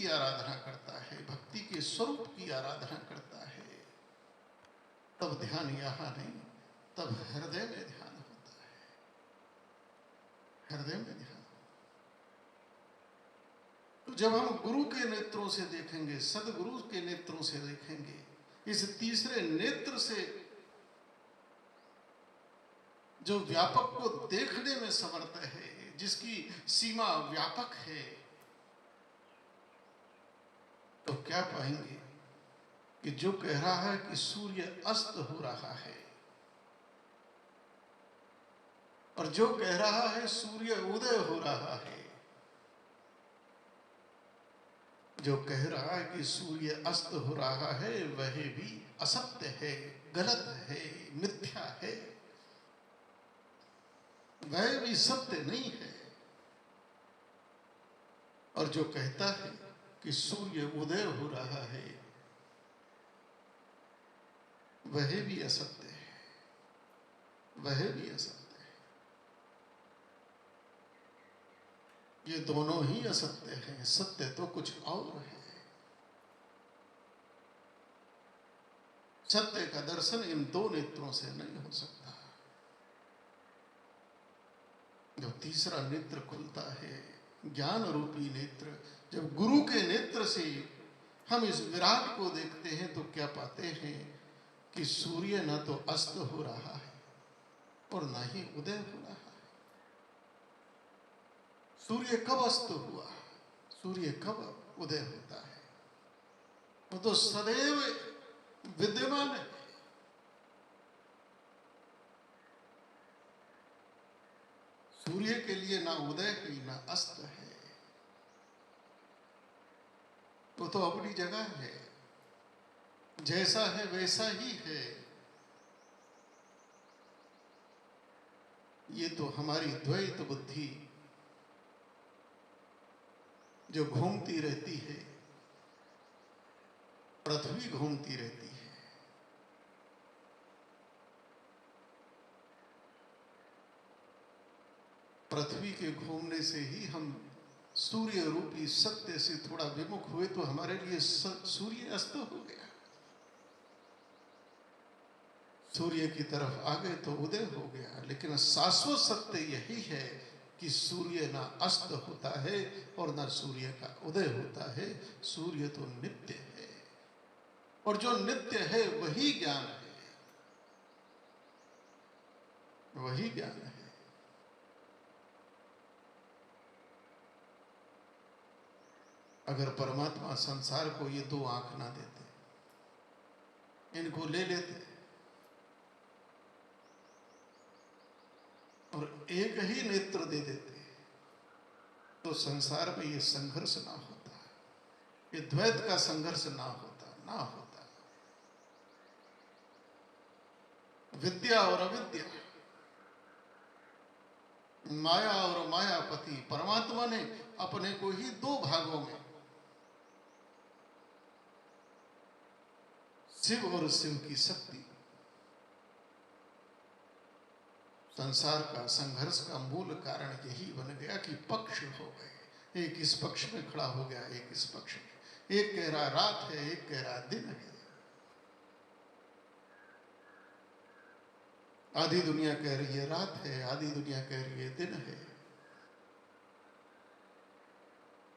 आराधना करता है, भक्ति के स्वरूप की आराधना करता है, तब ध्यान यहाँ नहीं, तब हृदय में ध्यान होता है, हृदय में ध्यान। तो जब हम गुरु के नेत्रों से देखेंगे, सदगुरु के नेत्रों से देखेंगे, इस तीसरे नेत्र से जो व्यापक को देखने में समर्थ है, जिसकी सीमा व्यापक है, तो क्या पाएंगे कि जो कह रहा है कि सूर्य अस्त हो रहा है और जो कह रहा है सूर्य उदय हो रहा है, जो कह रहा है कि सूर्य अस्त हो रहा है, वह भी असत्य है, गलत है, मिथ्या है, वह भी सत्य नहीं है। और जो कहता है कि सूर्य उदय हो रहा है, वह भी असत्य है, वह भी असत्य है। ये दोनों ही असत्य हैं, सत्य तो कुछ और है। सत्य का दर्शन इन दो नेत्रों से नहीं हो सकता। जो तीसरा नेत्र खुलता है, ज्ञान रूपी नेत्र, जब गुरु के नेत्र से हम इस विराट को देखते हैं तो क्या पाते हैं कि सूर्य न तो अस्त हो रहा है और न ही उदय हो रहा है। सूर्य कब अस्त हुआ, सूर्य कब उदय होता है? वो तो सदैव विद्यमान है। सूर्य के लिए ना उदय है ना अस्त है, वो तो अपनी जगह है, जैसा है वैसा ही है। ये तो हमारी द्वैत बुद्धि जो घूमती रहती है, पृथ्वी घूमती रहती है, पृथ्वी के घूमने से ही हम सूर्य रूपी सत्य से थोड़ा विमुख हुए तो हमारे लिए सूर्य अस्त हो गया। सूर्य की तरफ आ गए तो उदय हो गया। लेकिन शाश्वत सत्य यही है कि सूर्य ना अस्त होता है और ना सूर्य का उदय होता है। सूर्य तो नित्य है और जो नित्य है वही ज्ञान है, वही ज्ञान है। अगर परमात्मा संसार को ये दो आंख ना देते, इनको ले लेते और एक ही नेत्र दे देते, तो संसार में ये संघर्ष ना होता, ये द्वैत का संघर्ष ना होता। विद्या और अविद्या, माया और मायापति, परमात्मा ने अपने को ही दो भागों में, शिव और शिव की शक्ति, संसार का संघर्ष का मूल कारण यही बन गया कि पक्ष हो गए। एक इस पक्ष में खड़ा हो गया, एक इस पक्ष में। एक कह रहा रात है, एक कह रहा दिन है। आधी दुनिया कह रही है रात है, आधी दुनिया कह रही है दिन है।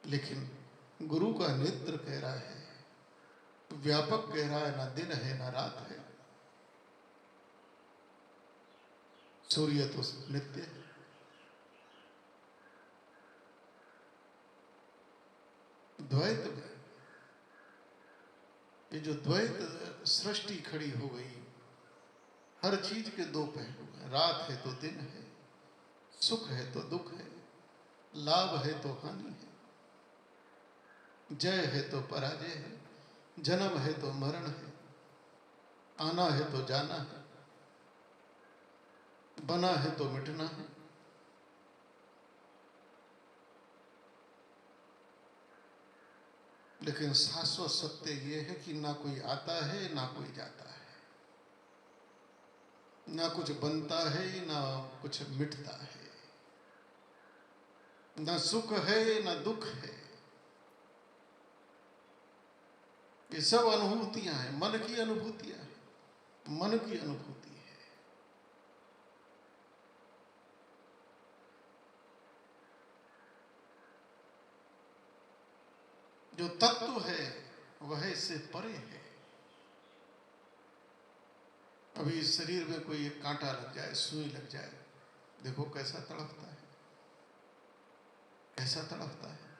लेकिन गुरु का नेत्र कह रहा है, व्यापक कह रहा है, ना दिन है ना रात है। सूर्य तो नित्य है। द्वैत में ये जो द्वैत सृष्टि खड़ी हो गई, हर चीज के दो पहलू हैं। रात है तो दिन है, सुख है तो दुख है, लाभ है तो हानि है, जय है तो पराजय है, जन्म है तो मरण है, आना है तो जाना है, बना है तो मिटना है। लेकिन शाश्वत सत्य ये है कि ना कोई आता है ना कोई जाता है, ना कुछ बनता है ना कुछ मिटता है, ना सुख है ना दुख है। ये सब अनुभूतियां हैं, मन की अनुभूतियां हैं, मन की अनुभूति है। जो तत्व है वह इससे परे है। अभी इस शरीर में कोई एक कांटा लग जाए, सुई लग जाए, देखो कैसा तड़पता है, कैसा तड़पता है,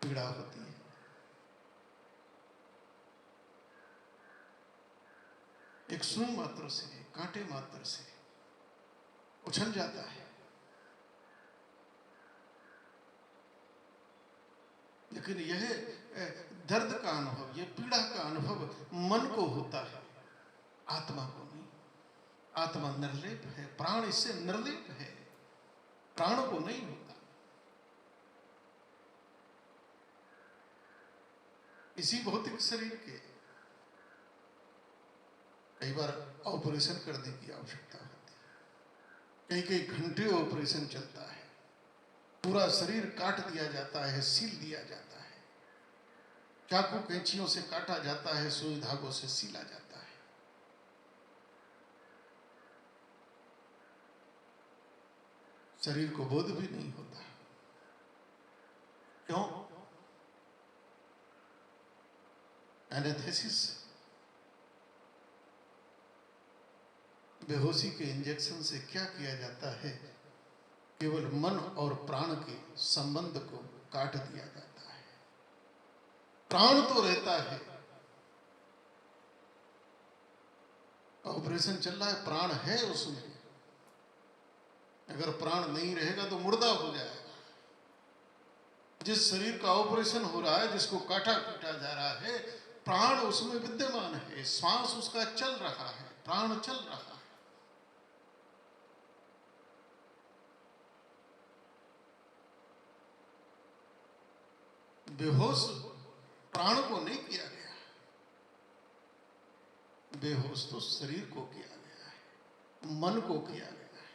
पीड़ा होती है। एक सुई मात्र से, कांटे मात्र से उछल जाता है। लेकिन यह दर्द का अनुभव, यह पीड़ा का अनुभव मन को होता है, आत्मा को नहीं। आत्मा निर्लेप है, प्राण इससे निर्लेप है, प्राण को नहीं होता। इसी भौतिक शरीर के कई बार ऑपरेशन करने की आवश्यकता होती है, कई कई घंटे ऑपरेशन चलता है, पूरा शरीर काट दिया जाता है, सील दिया जाता है, चाकू कैंचियों से काटा जाता है, सुई धागों से सीला जाता है। शरीर को बोध भी नहीं होता। क्यों? एनेस्थेसिस, बेहोशी के इंजेक्शन से क्या किया जाता है? केवल मन और प्राण के संबंध को काट दिया जाता है। प्राण तो रहता है, ऑपरेशन चल रहा है, प्राण है उसमें। अगर प्राण नहीं रहेगा तो मुर्दा हो जाएगा। जिस शरीर का ऑपरेशन हो रहा है, जिसको काटा पीटा जा रहा है, प्राण उसमें विद्यमान है, श्वास उसका चल रहा है, प्राण चल रहा है। बेहोश प्राण को नहीं किया गया, बेहोश तो शरीर को किया गया है, मन को किया गया है।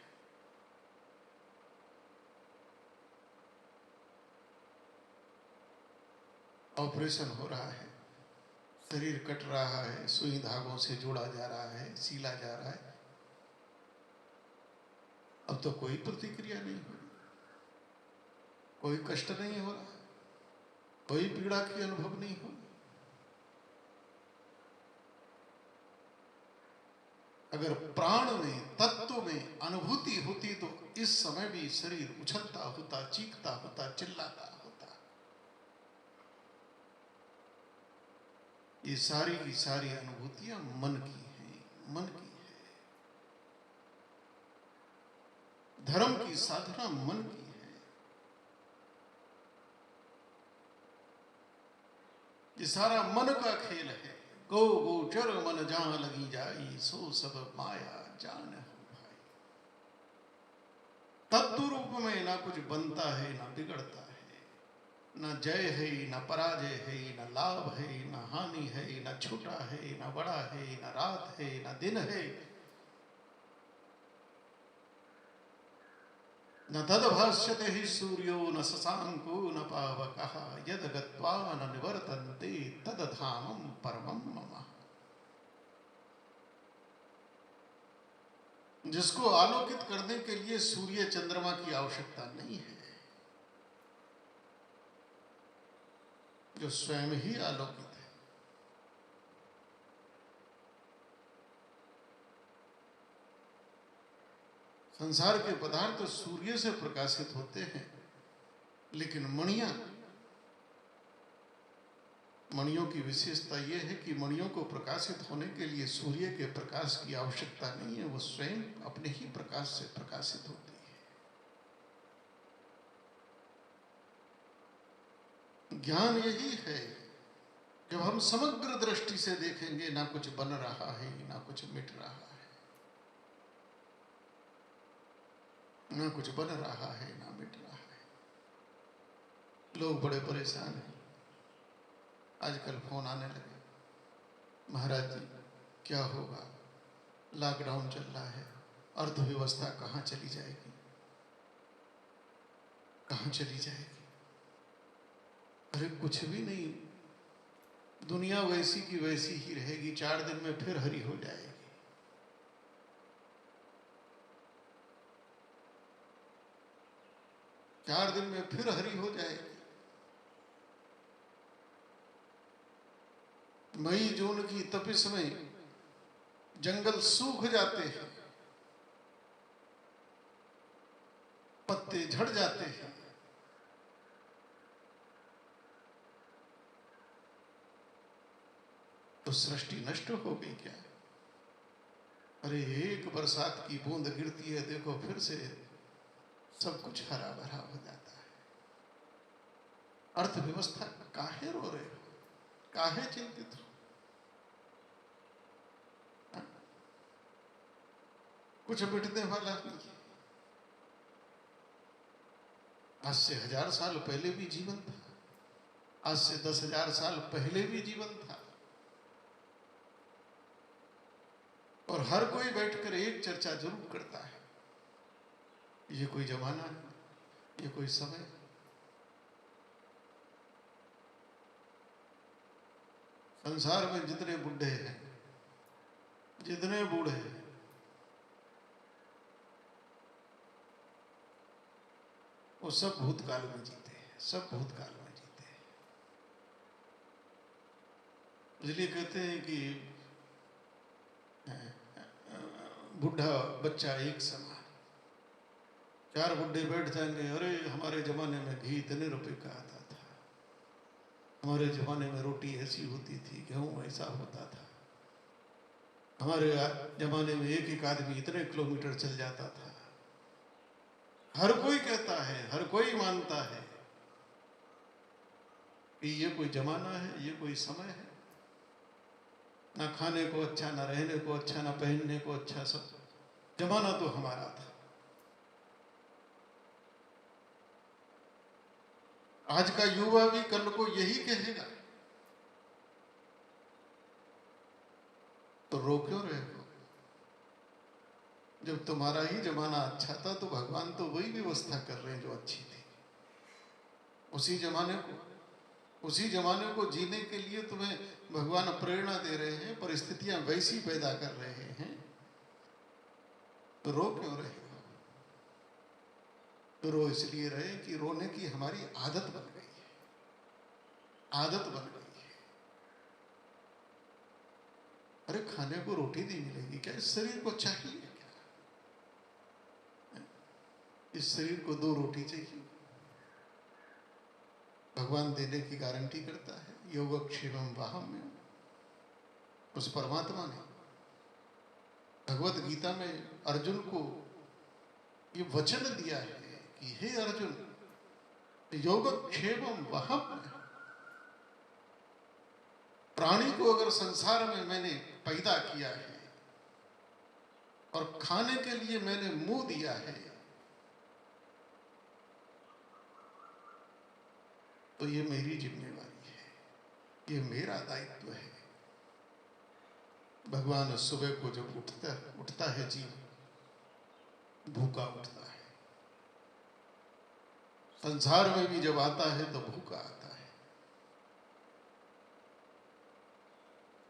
ऑपरेशन हो रहा है, शरीर कट रहा है, सुई धागों से जोड़ा जा रहा है, सीला जा रहा है। अब तो कोई प्रतिक्रिया नहीं हो रही, कोई कष्ट नहीं हो रहा, कोई पीड़ा की अनुभव नहीं हो रही। अगर प्राण में, तत्व में अनुभूति होती तो इस समय भी शरीर उछलता होता, चीखता होता, चिल्लाता होता। ये सारी की सारी अनुभूतियां मन की हैं, मन की है। धर्म की साधना मन की है। ये सारा मन का खेल है। गो गोचर मन जहां लगी जाई, सो सब माया जान हो भाई। तत्व रूप में ना कुछ बनता है, ना बिगड़ता है, न जय है, न पराजय है, न लाभ है, न हानि है, न छोटा है, न बड़ा है, न रात है, न दिन है। न तदभाष्यते हि सूर्यो न शशांको न पावकः, यद गत्वा न निवर्तन्ते तद धामं परमं मम। जिसको आलोकित करने के लिए सूर्य चंद्रमा की आवश्यकता नहीं है, जो स्वयं ही आलोकित है। संसार के पदार्थ सूर्य से प्रकाशित होते हैं, लेकिन मणियों की विशेषता यह है कि मणियों को प्रकाशित होने के लिए सूर्य के प्रकाश की आवश्यकता नहीं है, वो स्वयं अपने ही प्रकाश से प्रकाशित होती है। ज्ञान यही है, जब हम समग्र दृष्टि से देखेंगे, ना कुछ बन रहा है, ना कुछ मिट रहा है, ना कुछ बन रहा है, ना मिट रहा है। लोग बड़े परेशान हैं। आजकल फोन आने लगे, महाराज जी क्या होगा, लॉकडाउन चल रहा है, अर्थव्यवस्था कहाँ चली जाएगी, कहाँ चली जाएगी। अरे कुछ भी नहीं, दुनिया वैसी की वैसी ही रहेगी, 4 दिन में फिर हरी हो जाएगी। 4 दिन में फिर हरी हो जाएगी। मई जून की तपिश में जंगल सूख जाते हैं, पत्ते झड़ जाते हैं, तो सृष्टि नष्ट हो गई क्या? अरे एक बरसात की बूंद गिरती है, देखो फिर से सब कुछ हरा भरा हो जाता है। अर्थव्यवस्था काहे रो रहे हो, काहे चिंतित हो? कुछ मिटने वाला नहीं। आज से 1000 साल पहले भी जीवन था, आज से 10,000 साल पहले भी जीवन था, और हर कोई बैठकर एक चर्चा जरूर करता है, ये कोई जमाना है, ये कोई समय। संसार में जितने बुढ़े हैं, जितने बूढ़े हैं, वो सब भूतकाल में जीते हैं, सब भूतकाल में जीते हैं। इसलिए कहते हैं कि बुढ़ा बच्चा एक समान। 4 बुढ़े बैठ जाएंगे, अरे हमारे जमाने में घी इतने रुपए का आता था, हमारे जमाने में रोटी ऐसी होती थी, गेहूं ऐसा होता था, हमारे जमाने में एक एक आदमी इतने किलोमीटर चल जाता था। हर कोई कहता है, हर कोई मानता है कि ये कोई जमाना है, ये कोई समय है। ना खाने को अच्छा, ना रहने को अच्छा, ना पहनने को अच्छा, सब जमाना तो हमारा था। आज का युवा भी कल को यही कहेगा, तो रो क्यों रहे हो? जब तुम्हारा ही जमाना अच्छा था तो भगवान तो वही व्यवस्था कर रहे हैं जो अच्छी थी। उसी जमाने को जीने के लिए तुम्हें भगवान प्रेरणा दे रहे हैं, परिस्थितियां वैसी पैदा कर रहे हैं, तो रो क्यों रहे हो? तो रो इसलिए रहे कि रोने की हमारी आदत बन गई है, आदत बन गई है। अरे खाने को रोटी नहीं मिलेगी क्या? इस शरीर को चाहिए क्या? इस शरीर को 2 रोटी चाहिए। भगवान देने की गारंटी करता है, योगक्षेमम वाहम्य। उस परमात्मा ने भगवत गीता में अर्जुन को ये वचन दिया है कि हे अर्जुन, योगक्षेमम वाहम्य। प्राणी को अगर संसार में मैंने पैदा किया है और खाने के लिए मैंने मुंह दिया है, तो ये मेरी जिम्मेवारी है, ये मेरा दायित्व है। भगवान सुबह को जब उठता है जीव, भूखा उठता है। संसार में भी जब आता है तो भूखा आता है,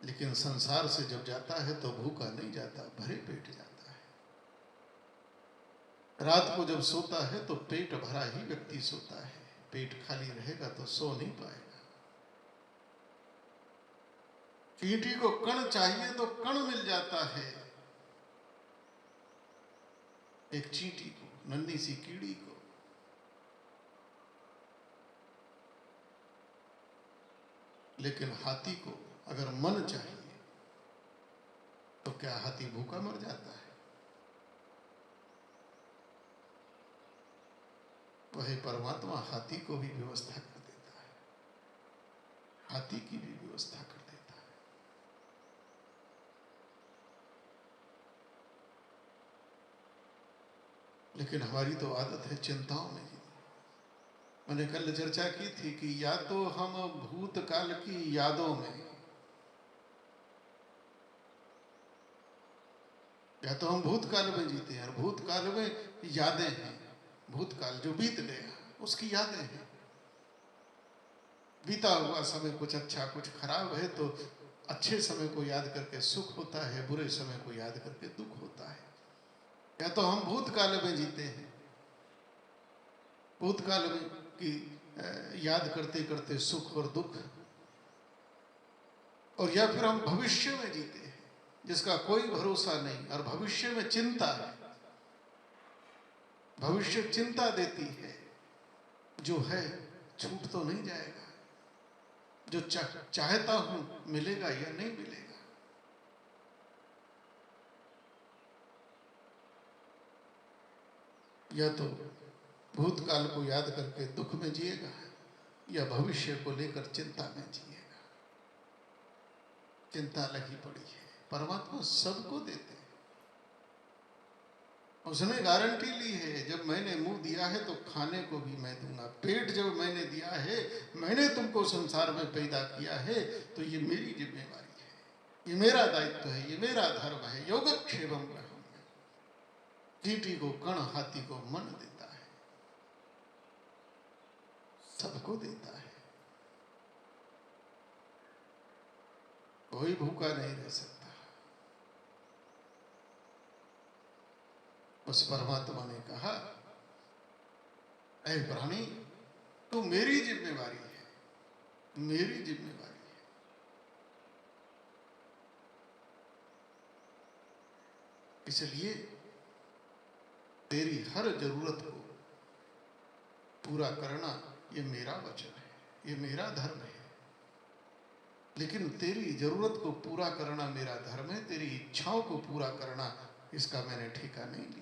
लेकिन संसार से जब जाता है तो भूखा नहीं जाता, भरे पेट जाता है। रात को जब सोता है तो पेट भरा ही व्यक्ति सोता है, पेट खाली रहेगा तो सो नहीं पाएगा। चींटी को कण चाहिए तो कण मिल जाता है, एक चींटी को, नन्ही सी कीड़ी को। लेकिन हाथी को अगर मन चाहिए तो क्या हाथी भूखा मर जाता है? वही परमात्मा हाथी को भी व्यवस्था कर देता है, हाथी की भी व्यवस्था कर देता है। लेकिन हमारी तो आदत है चिंताओं में जी। मैंने कल चर्चा की थी कि या तो हम भूतकाल की यादों में, या तो हम भूतकाल में जीते हैं, और भूतकाल में यादें हैं। भूतकाल जो बीत गया उसकी यादें हैं। बीता हुआ समय कुछ अच्छा कुछ खराब है, तो अच्छे समय को याद करके सुख होता है, बुरे समय को याद करके दुख होता है। या तो हम भूतकाल में जीते हैं, भूतकाल में की याद करते करते सुख और दुख, और या फिर हम भविष्य में जीते हैं जिसका कोई भरोसा नहीं, और भविष्य में चिंता है। भविष्य चिंता देती है, जो है छूट तो नहीं जाएगा, जो चाहता हूं मिलेगा या नहीं मिलेगा। या तो भूतकाल को याद करके दुख में जिएगा, या भविष्य को लेकर चिंता में जिएगा। चिंता लगी पड़ी है। परमात्मा सबको देते हैं, उसने गारंटी ली है, जब मैंने मुंह दिया है तो खाने को भी मैं दूंगा। पेट जब मैंने दिया है, मैंने तुमको संसार में पैदा किया है, तो ये मेरी जिम्मेवारी है, ये मेरा दायित्व है, ये मेरा धर्म है। योगक्षेमम ग्रहम, चींटी को कण हाथी को मन देता है, सबको देता है। कोई भूखा नहीं रह सकता। उस परमात्मा ने कहा, ऐ प्राणी, तू मेरी जिम्मेवारी है, मेरी जिम्मेवारी है। इसलिए तेरी हर जरूरत को पूरा करना ये मेरा वचन है, ये मेरा धर्म है। लेकिन तेरी जरूरत को पूरा करना मेरा धर्म है, तेरी इच्छाओं को पूरा करना इसका मैंने ठेका नहीं लिया।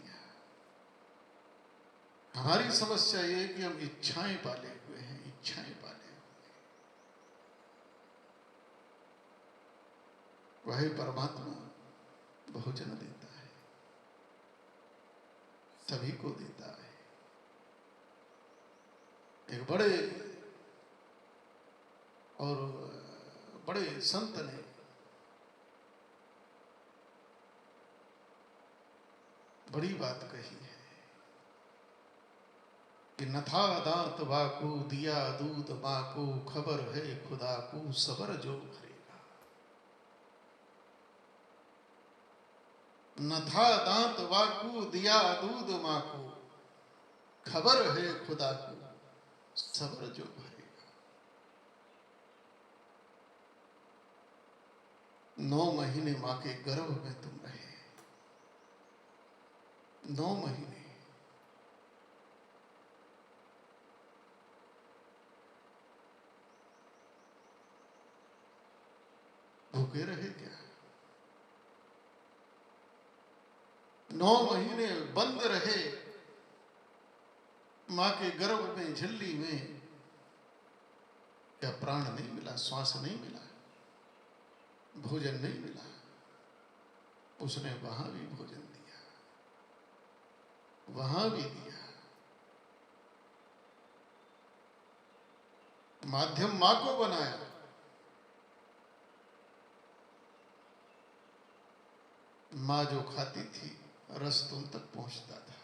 हमारी समस्या ये है कि हम इच्छाएं पाले हुए हैं, इच्छाएं पाले हुए। वही परमात्मा भोजन देता है, सभी को देता है। एक बड़े संत ने बड़ी बात कही है कि न था दांत बाकू दिया दूध माकू, खबर है खुदा को सबर जो भरेगा। न था दांत बाकू दिया दूध माकू, खबर है खुदा को सबर जो भरेगा। 9 महीने मां के गर्भ में तुम रहे, 9 महीने। भूखे रहे क्या? 9 महीने बंद रहे मां के गर्भ में, झिल्ली में। क्या प्राण नहीं मिला, श्वास नहीं मिला, भोजन नहीं मिला? उसने वहां भी भोजन दिया, वहां भी दिया। माध्यम मां को बनाया, मां जो खाती थी रस तुम तक पहुंचता था।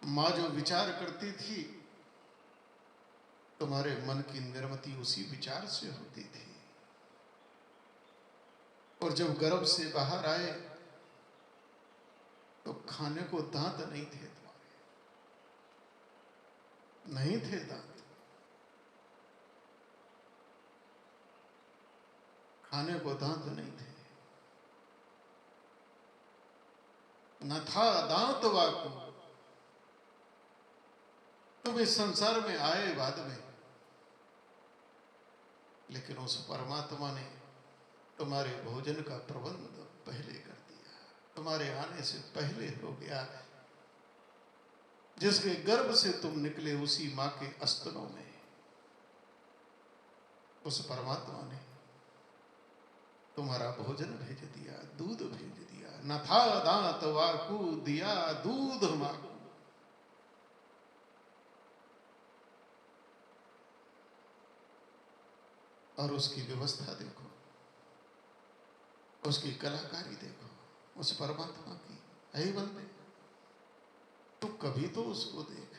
मां जो विचार करती थी, तुम्हारे मन की निर्मति उसी विचार से होती थी। और जब गर्भ से बाहर आए तो खाने को दांत नहीं थे तुम्हारे, नहीं थे दांत, खाने को दांत नहीं थे। न था दांत वाकू, तुम इस संसार में आए बाद में, लेकिन उस परमात्मा ने तुम्हारे भोजन का प्रबंध पहले कर दिया, तुम्हारे आने से पहले हो गया। जिसके गर्भ से तुम निकले उसी मां के स्तनों में उस परमात्मा ने तुम्हारा भोजन भेज दिया, दूध भेज दिया। न था दांत वाकू दिया दूध माकू। और उसकी व्यवस्था देखो, उसकी कलाकारी देखो, उस परमात्मा की। ऐ बंदे, तू कभी तो उसको देख।